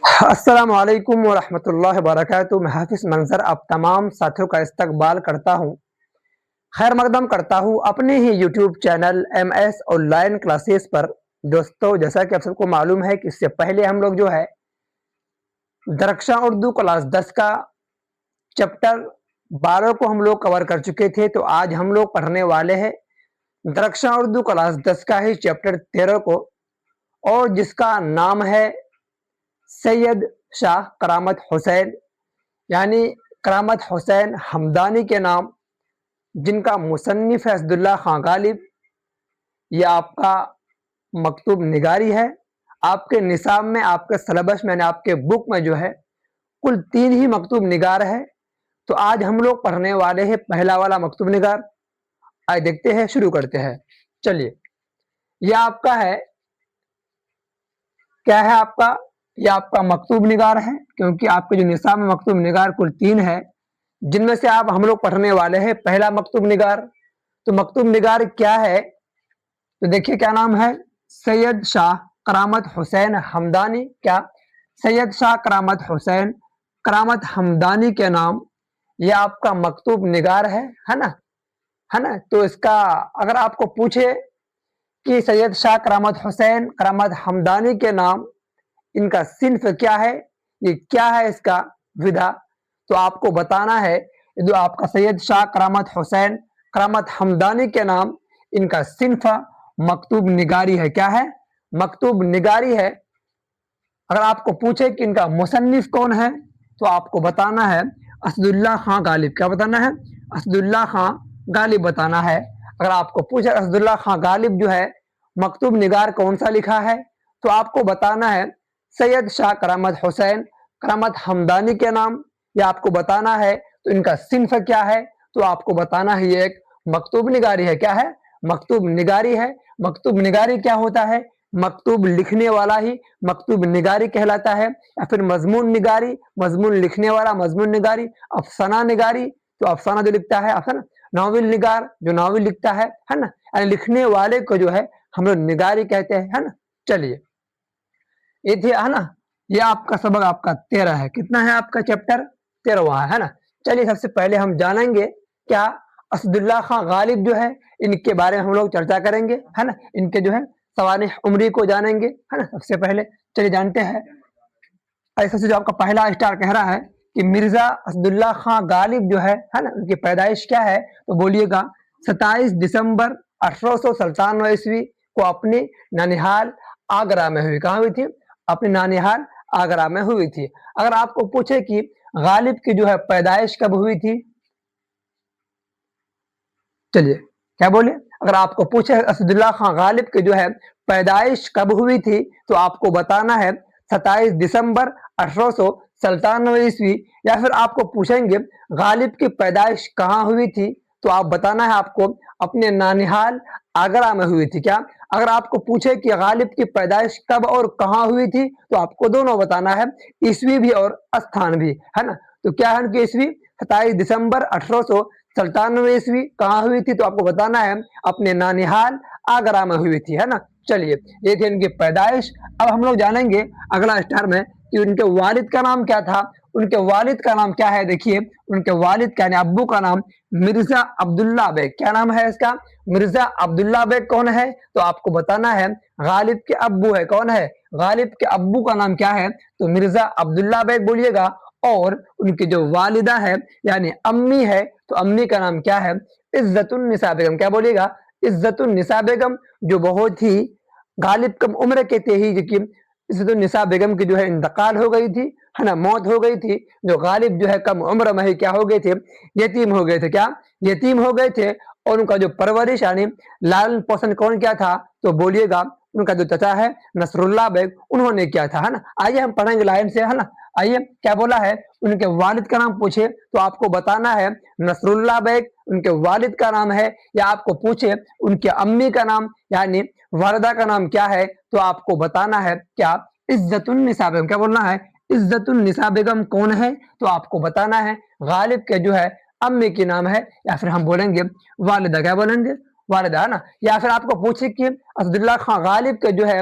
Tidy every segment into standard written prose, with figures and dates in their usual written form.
السلام علیکم ورحمۃ اللہ وبرکاتہ۔ میں حافظ منظر اب تمام ساتھیوں کا استقبال کرتا ہوں، خیر مقدم کرتا ہوں اپنے ہی YouTube channel M S online classes پر۔ دوستو، جیسا کہ آپ سب کو معلوم ہے کہ اس سے پہلے ہم لوگ جو ہے درخشاں اردو کلاس 10 کا چیپٹر 12 کو ہم لوگ کور کر چکے تھے، تو آج ہم لوگ پڑھنے والے ہیں درخشاں اردو کلاس 10 کا ہی چیپٹر 13 کو، اور جس کا نام ہے سید شاہ کرامت حسین، یعنی کرامت حسین ہمدانی کے نام، جن کا مصنف ہے اسداللہ خان غالب۔ یہ آپ کا مکتوب نگاری ہے۔ آپ کے نصاب میں، آپ کے سلیبس میں، آپ کے بک میں جو ہے کل 3 ہی مکتوب نگار ہے۔ تو آج ہم لوگ پڑھنے والے ہیں پہلا والا مکتوب نگار۔ آئے دیکھتے ہیں، شروع کرتے ہیں۔ چلیے، یہ آپ کا ہے، کیا ہے آپ کا؟ یہ آپ کا مکتوب نگار ہے، کیونکہ آپ کے جو نصاب میں مکتوب نگار کل 3 ہے، جن میں سے آپ ہم لوگ پڑھنے والے ہیں پہلا مکتوب نگار۔ تو مکتوب نگار کیا ہے؟ تو دیکھیے کیا نام ہے، سید شاہ کرامت حسین ہمدانی۔ کیا؟ سید شاہ کرامت حسین کرامت ہمدانی کے نام، یہ آپ کا مکتوب نگار ہے نا؟ تو اس کا اگر آپ کو پوچھے کہ سید شاہ کرامت حسین کرامت ہمدانی کے نام، ان کا صنف کیا ہے، یہ کیا ہے اس کا ودا، تو آپ کو بتانا ہے جو آپ کا سید شاہ کرامت حسین کرامت ہمدانی کے نام، ان کا صنف مکتوب نگاری ہے۔ کیا ہے؟ مکتوب نگاری ہے۔ اگر آپ کو پوچھے کہ ان کا مصنف کون ہے، تو آپ کو بتانا ہے اسداللہ خان غالب۔ کیا بتانا ہے؟ اسداللہ خان غالب بتانا ہے۔ اگر آپ کو پوچھے اسداللہ خان غالب جو ہے مکتوب نگار کون سا لکھا ہے، تو آپ کو بتانا ہے سید شاہ کرامت حسین کرامت ہمدانی کے نام، یہ آپ کو بتانا ہے۔ تو ان کا صنف کیا ہے، تو آپ کو بتانا ہے یہ ایک مکتوب نگاری ہے۔ کیا ہے؟ مکتوب نگاری ہے۔ مکتوب نگاری کیا ہوتا ہے؟ مکتوب لکھنے والا ہی مکتوب نگاری کہلاتا ہے، یا پھر مضمون نگاری، مضمون لکھنے والا مضمون نگاری، افسانہ نگاری تو افسانہ جو لکھتا ہے، افسانہ ناول نگار جو ناول لکھتا ہے نا، یعنی لکھنے والے کو جو ہے ہم لوگ نگاری کہتے ہیں، ہے نا؟ چلیے، یہ تھی ہے نا، یہ آپ کا سبق آپ کا 13 ہے۔ کتنا ہے آپ کا چیپٹر؟ 13واں ہے نا؟ چلیے، سب سے پہلے ہم جانیں گے کیا اسداللہ خان غالب جو ہے، ان کے بارے میں ہم لوگ چرچا کریں گے، ہے نا؟ ان کے جو ہے سوانح عمری کو جانیں گے، ہے نا؟ سب سے پہلے چلیے جانتے ہیں۔ ایسا سے جو آپ کا پہلا اسٹار کہہ رہا ہے کہ مرزا اسداللہ خان غالب جو ہے نا، ان کی پیدائش کیا ہے، تو بولیے گا 27 دسمبر 1897 عیسوی کو اپنے ننیحال آگرہ میں ہوئی۔ کہاں ہوئی تھی؟ اپنے ننیحال آگرہ میں ہوئی تھی۔ اگر آپ کو پوچھے کہ غالب کی جو ہے پیدائش کب ہوئی تھی، چلیے کیا بولے، اگر آپ کو پوچھے اسداللہ خان غالب کی جو ہے پیدائش کب ہوئی تھی، تو آپ کو بتانا ہے 27 دسمبر 1897 عیسوی، یا پھر آپ کو پوچھیں گے غالب کی پیدائش کہاں ہوئی تھی، تو آپ بتانا ہے آپ کو اپنے ننیحال آگرہ میں ہوئی تھی۔ کیا؟ اگر آپ کو پوچھے کہ غالب کی پیدائش کب اور کہاں ہوئی تھی، تو آپ کو دونوں بتانا ہے، عیسوی بھی اور استھان بھی، ہے نا؟ تو کیا ہے ان کی عیسوی؟ 27 دسمبر 1897 عیسوی۔ کہاں ہوئی تھی؟ تو آپ کو بتانا ہے اپنے ننیحال آگرہ میں ہوئی تھی، ہے نا؟ چلیے، یہ تھی ان کی پیدائش۔ اب ہم لوگ جانیں گے اگلا اسٹار میں کہ ان کے والد کا نام کیا تھا۔ ان کے والد کا نام کیا ہے؟ دیکھیے، ان کے والد کا یعنی ابو کا نام مرزا عبداللہ بیگ۔ کیا نام ہے اس کا؟ مرزا عبداللہ بیگ کون ہے؟ تو آپ کو بتانا ہے غالب کے ابو ہے۔ کون ہے؟ غالب کے ابو کا نام کیا ہے؟ تو مرزا عبداللہ بیگ بولیے گا۔ اور ان کی جو والدہ ہے یعنی امی ہے، تو امی کا نام کیا ہے؟ عزت النساء بیگم۔ کیا بولیے گا؟ عزت النساء بیگم، جو بہت ہی غالب کم عمر کے تھے ہی، لیکن عزت النساء بیگم کی جو ہے انتقال ہو گئی تھی، ہے نا؟ موت ہو گئی تھی۔ جو غالب جو ہے کم عمر میں ہی کیا ہو گئے تھے؟ یتیم ہو گئے تھے۔ کیا؟ یتیم ہو گئے تھے۔ اور ان کا جو پرورش یعنی لالن پوشن کون کیا تھا؟ تو بولیے گا ان کا جو چچا ہے نصر اللہ بیگ، انہوں نے کیا تھا، ہے نا؟ آئیے ہم پڑھیں گے لائن سے، ہے نا؟ آئیے، کیا بولا ہے؟ ان کے والد کا نام پوچھے تو آپ کو بتانا ہے نصر اللہ بیگ، ان کے والد کا نام ہے، یا آپ کو پوچھے ان کی امی کا نام یعنی والدہ کا نام کیا ہے، تو آپ کو بتانا ہے کیا؟ عزت النساء بیگم۔ کیا بولنا ہے؟ عزت النساء بیگم کون ہے؟ تو آپ کو بتانا ہے غالب کے جو ہے امی کی نام ہے، یا پھر ہم بولیں گے والدہ۔ کیا بولیں گے؟ والدہ، ہے نا؟ یا پھر آپ کو پوچھے کہ اسداللہ خان غالب کے جو ہے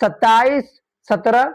27 17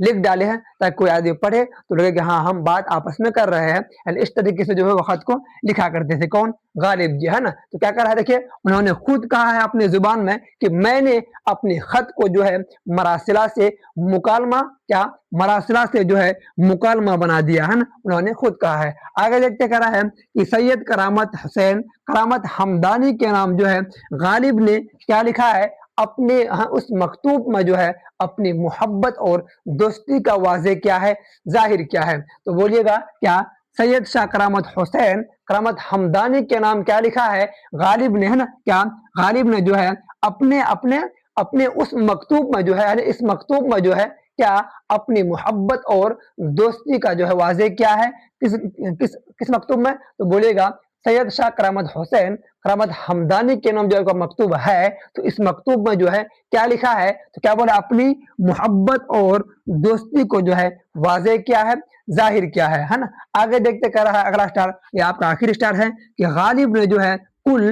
لکھ ڈالے ہیں تاکہ کوئی آدمی پڑھے تو لگے کہ ہاں ہم بات آپس میں کر رہے ہیں. یعنی اس طریقے سے جو ہے وہ خط کو لکھا کرتے تھے. کون؟ غالب جی ہے نا. تو کیا کر رہا ہے دیکھیے انہوں نے خود کہا ہے اپنی زبان میں کہ میں نے اپنے خط کو جو ہے مراسلہ سے مکالمہ کیا مراسلہ سے جو ہے مکالمہ بنا دیا ہے نا. انہوں نے خود کہا ہے. آگے دیکھتے کہہ رہا ہے کہ سید کرامت حسین کرامت حمدانی کے نام جو ہے غالب نے کیا لکھا ہے اپنے اس مکتوب میں جو ہے اپنی محبت اور دوستی کا واضح کیا ہے ظاہر کیا ہے. تو بولیے گا کیا سید شاہ کرامت حسین کرامت حمدانی کے نام کیا لکھا ہے غالب نے ہے نا. کیا غالب نے جو ہے اپنے اپنے اپنے اس مکتوب میں جو ہے یعنی اس مکتوب میں جو ہے کیا اپنی محبت اور دوستی کا جو ہے واضح کیا ہے کس کس کس مکتوب میں. تو بولیے گا سید شاہ کرامت حسین کرامت حمدانی کے نام جو مکتوب ہے تو اس مکتوب میں جو ہے کیا لکھا ہے تو کیا بولے اپنی محبت اور دوستی کو جو ہے واضح کیا ہے ظاہر کیا ہے نا. آگے دیکھتے کہہ رہا ہے اگلا اسٹار یہ آپ کا آخری اسٹار ہے کہ غالب نے جو ہے کل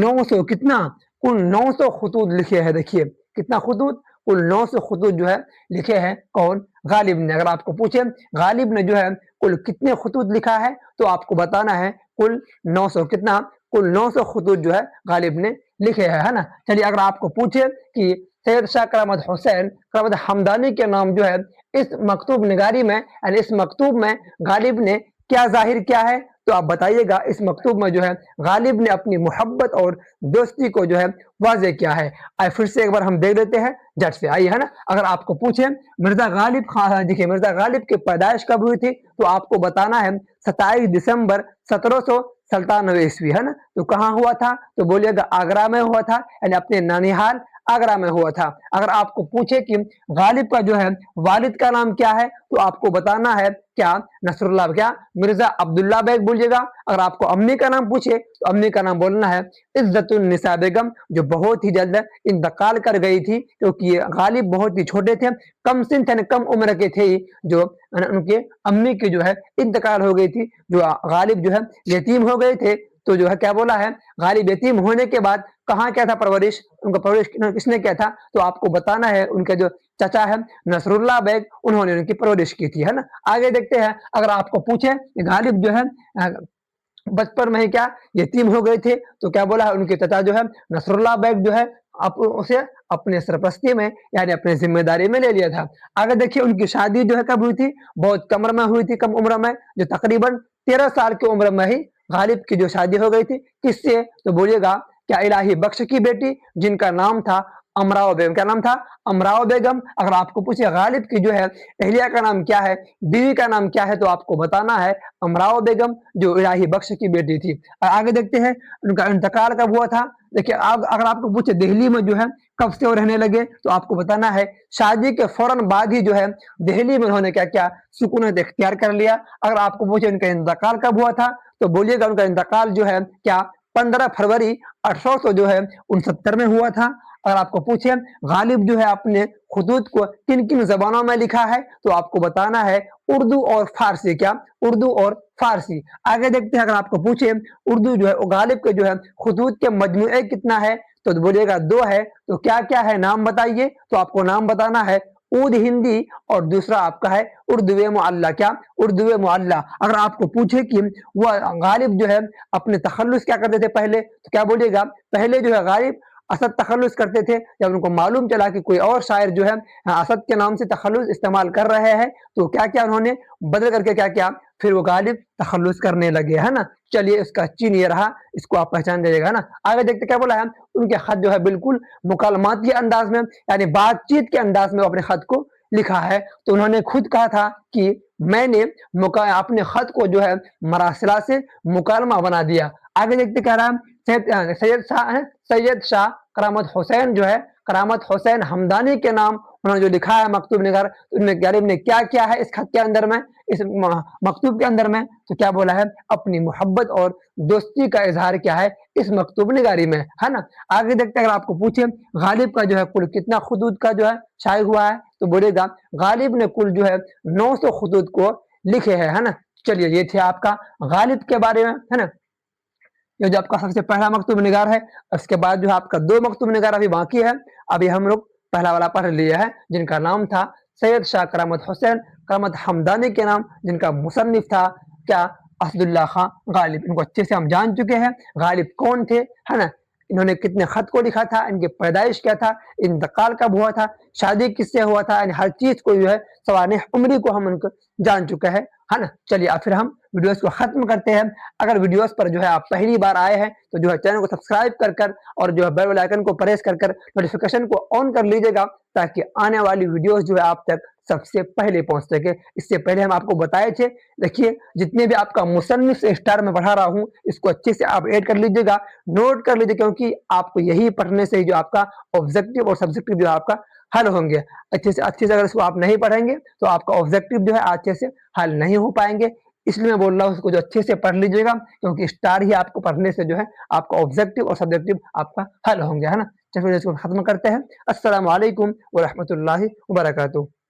900 کتنا کل 900 خطوط لکھے ہیں. دیکھیے کتنا خطوط کل 900 خطوط جو ہے لکھے ہیں کون غالب نے. اگر آپ کو پوچھے غالب نے جو ہے کل کتنے خطوط لکھا ہے تو آپ کو بتانا ہے کل 900 کتنا کل 900 خطوط جو ہے غالب نے لکھے ہیں ہے نا. چلیے اگر آپ کو پوچھے کہ سید شاہ کرامت حسین کرامت حمدانی کے نام جو ہے اس مکتوب نگاری میں یعنی اس مکتوب میں غالب نے کیا ظاہر کیا ہے تو آپ بتائیے گا اس مکتوب میں جو ہے غالب نے اپنی محبت اور دوستی کو جو ہے واضح کیا ہے. آئے پھر سے ایک بار ہم دیکھ لیتے ہیں جٹ سے آئیے ہے نا. اگر آپ کو پوچھے مرزا غالب خان دیکھیے مرزا غالب کی پیدائش کب ہوئی تھی تو آپ کو بتانا ہے 27 دسمبر 1797 عیسوی ہے نا. تو کہاں ہوا تھا تو بولیے گا آگرہ میں ہوا تھا یعنی اپنے نانیحال آگرہ میں ہوا تھا. اگر آپ کو پوچھے کہ غالب کا جو ہے والد کا نام کیا ہے تو آپ کو بتانا ہے کیا نصر اللہ کیا مرزا عبداللہ بیگ بولیے گا. اگر آپ کو امی کا نام پوچھے تو امی کا نام بولنا ہے عزت النساء بیگم جو بہت ہی جلد انتقال کر گئی تھی کیونکہ یہ غالب بہت ہی چھوٹے تھے کم سن تھے کم عمر کے تھے جو ان کے امی کی جو ہے انتقال ہو گئی تھی. جو غالب جو ہے یتیم ہو گئے تھے تو جو ہے کیا بولا ہے غالب یتیم ہونے کے بعد کہاں کیا تھا پرورش ان کا پرورش کس نے کیا تھا تو آپ کو بتانا ہے ان کے جو چچا ہے نصر اللہ بیگ انہوں نے ان کی پرورش کی تھی ہے نا. آگے دیکھتے ہیں اگر آپ کو پوچھے غالب جو ہے بچپن میں ہی کیا یتیم ہو گئے تھے تو کیا بولا ہے ان کے چچا جو ہے نصر اللہ بیگ جو ہے اسے اپنے سرپرستی میں یعنی اپنے ذمہ داری میں لے لیا تھا. آگے دیکھیے ان کی شادی جو ہے کب ہوئی تھی بہت کم عمر میں ہوئی تھی کم عمر میں جو تقریباً 13 سال کی عمر میں ہی غالب کی جو شادی ہو گئی تھی کس سے تو بولیے گا کیا الہی بخش کی بیٹی جن کا نام تھا امراؤ بیگم. کیا نام تھا امراؤ بیگم. اگر آپ کو پوچھے غالب کی جو ہے اہلیہ کا نام کیا ہے بیوی کا نام کیا ہے تو آپ کو بتانا ہے امراؤ بیگم جو الہی بخش کی بیٹی تھی. آگے دیکھتے ہیں ان کا انتقال کب ہوا تھا. دیکھیے اگر آپ کو پوچھے دہلی میں جو ہے کب سے وہ رہنے لگے تو آپ کو بتانا ہے شادی کے فوراً بعد ہی جو ہے دہلی میں انہوں نے کیا کیا سکونت اختیار کر لیا. اگر آپ کو پوچھے ان کا انتقال کب ہوا تھا تو بولیے گا ان کا انتقال جو ہے کیا 15 فروری 1800 جو ہے 69 میں ہوا تھا. اگر آپ کو پوچھے غالب جو ہے اپنے خطوط کو کن کن زبانوں میں لکھا ہے تو آپ کو بتانا ہے اردو اور فارسی. کیا اردو اور فارسی. آگے دیکھتے ہیں اگر آپ کو پوچھے اردو جو ہے غالب کے جو ہے خطوط کے مجموعے کتنا ہے تو بولیے گا 2 ہے. تو کیا کیا ہے نام بتائیے تو آپ کو نام بتانا ہے اود ہندی اور دوسرا آپ کا ہے اردو معلّہ. کیا اردو معلّہ. اگر آپ کو پوچھے کہ وہ غالب جو ہے اپنے تخلص کیا کرتے تھے پہلے تو کیا بولیے گا پہلے جو ہے غالب اسد تخلص کرتے تھے. جب ان کو معلوم چلا کہ کوئی اور شاعر جو ہے اسد کے نام سے تخلص استعمال کر رہے ہیں تو کیا کیا انہوں نے بدل کر کے کیا کیا پھر وہ غالب تخلص کرنے لگے ہے نا. چلیے اس کا چین یہ رہا اس کو آپ پہچان دیجیے گا نا. آگے دیکھتے کیا بولا ہے ان کے خط جو ہے بالکل مکالماتی انداز میں یعنی بات چیت کے انداز میں اپنے خط کو لکھا ہے. تو انہوں نے خود کہا تھا کہ میں نے اپنے خط کو جو ہے مراسلہ سے مکالمہ بنا دیا. آگے دیکھتے کہہ رہا ہے سید شاہ کرامت حسین جو ہے کرامت حسین حمدانی کے نام انہوں نے جو لکھا ہے مکتوب نگار ان میں غالب نے کیا کیا ہے اس خط کے اندر میں اس مکتوب کے اندر میں تو کیا بولا ہے اپنی محبت اور دوستی کا اظہار کیا ہے اس مکتوب نگاری میں ہے نا. آگے دیکھتے اگر آپ کو پوچھے غالب کا جو ہے کل کتنا خطوط کا جو ہے شائع ہوا ہے تو بولے گا غالب نے کل جو ہے 900 خطوط کو لکھے ہیں ہے نا. چلیے یہ تھے آپ کا غالب کے بارے میں ہے نا. یہ جو آپ کا سب سے پہلا مکتوب نگار ہے اس کے بعد جو ہے آپ کا 2 مکتوب نگار ابھی باقی ہے. ابھی ہم لوگ پہلا والا پڑھ لیا ہے جن کا نام تھا سید شاہ کرامت حسین کرامت حمدانی کے نام، جن کا مصنف تھا کیا؟ اسداللہ خان غالب۔ ان کو اچھے سے ہم جان چکے ہیں غالب کون تھے، ہے نا، انہوں نے کتنے خط کو لکھا تھا، ان کی پیدائش کیا تھا، انتقال کب ہوا تھا، شادی کس سے ہوا تھا، یعنی ہر چیز کو جو ہے سوانح عمری کو ہم ان کو جان چکے ہیں، ہے نا۔ چلیے اب پھر ہم ویڈیوز کو ختم کرتے ہیں۔ اگر ویڈیوز پر جو ہے آپ پہلی بار آئے ہیں تو جو ہے چینل کو سبسکرائب کر کر اور جو ہے بیل آئیکن کو پریس کر کر نوٹیفیکیشن کو آن کر لیجیے گا، تاکہ آنے والی ویڈیوز جو ہے آپ تک سب سے پہلے پہنچ سکے۔ اس سے پہلے ہم آپ کو بتائے تھے، دیکھیے جتنے بھی آپ کا مصنف سے اسٹار میں پڑھا رہا ہوں، اس کو اچھے سے آپ ایڈ کر لیجیے گا، نوٹ کر لیجیے، کیونکہ آپ کو یہی پڑھنے سے جو آپ کا آبجیکٹو اور سبجیکٹو جو آپ کا حل ہوں گے۔ اچھے سے اگر اس کو آپ نہیں پڑھیں گے تو آپ کا آبجیکٹو جو ہے اچھے سے حل نہیں ہو پائیں گے۔ اس لیے میں بول رہا ہوں اس کو جو اچھے سے پڑھ لیجیے گا، کیونکہ اسٹار ہی آپ کو پڑھنے سے جو ہے آپ کا آبجیکٹو اور سبجیکٹو آپ کا حل ہوں گے، ہے نا۔ چلیے اس کو ختم کرتے ہیں۔ السلام علیکم ورحمۃ اللہ وبرکاتہ۔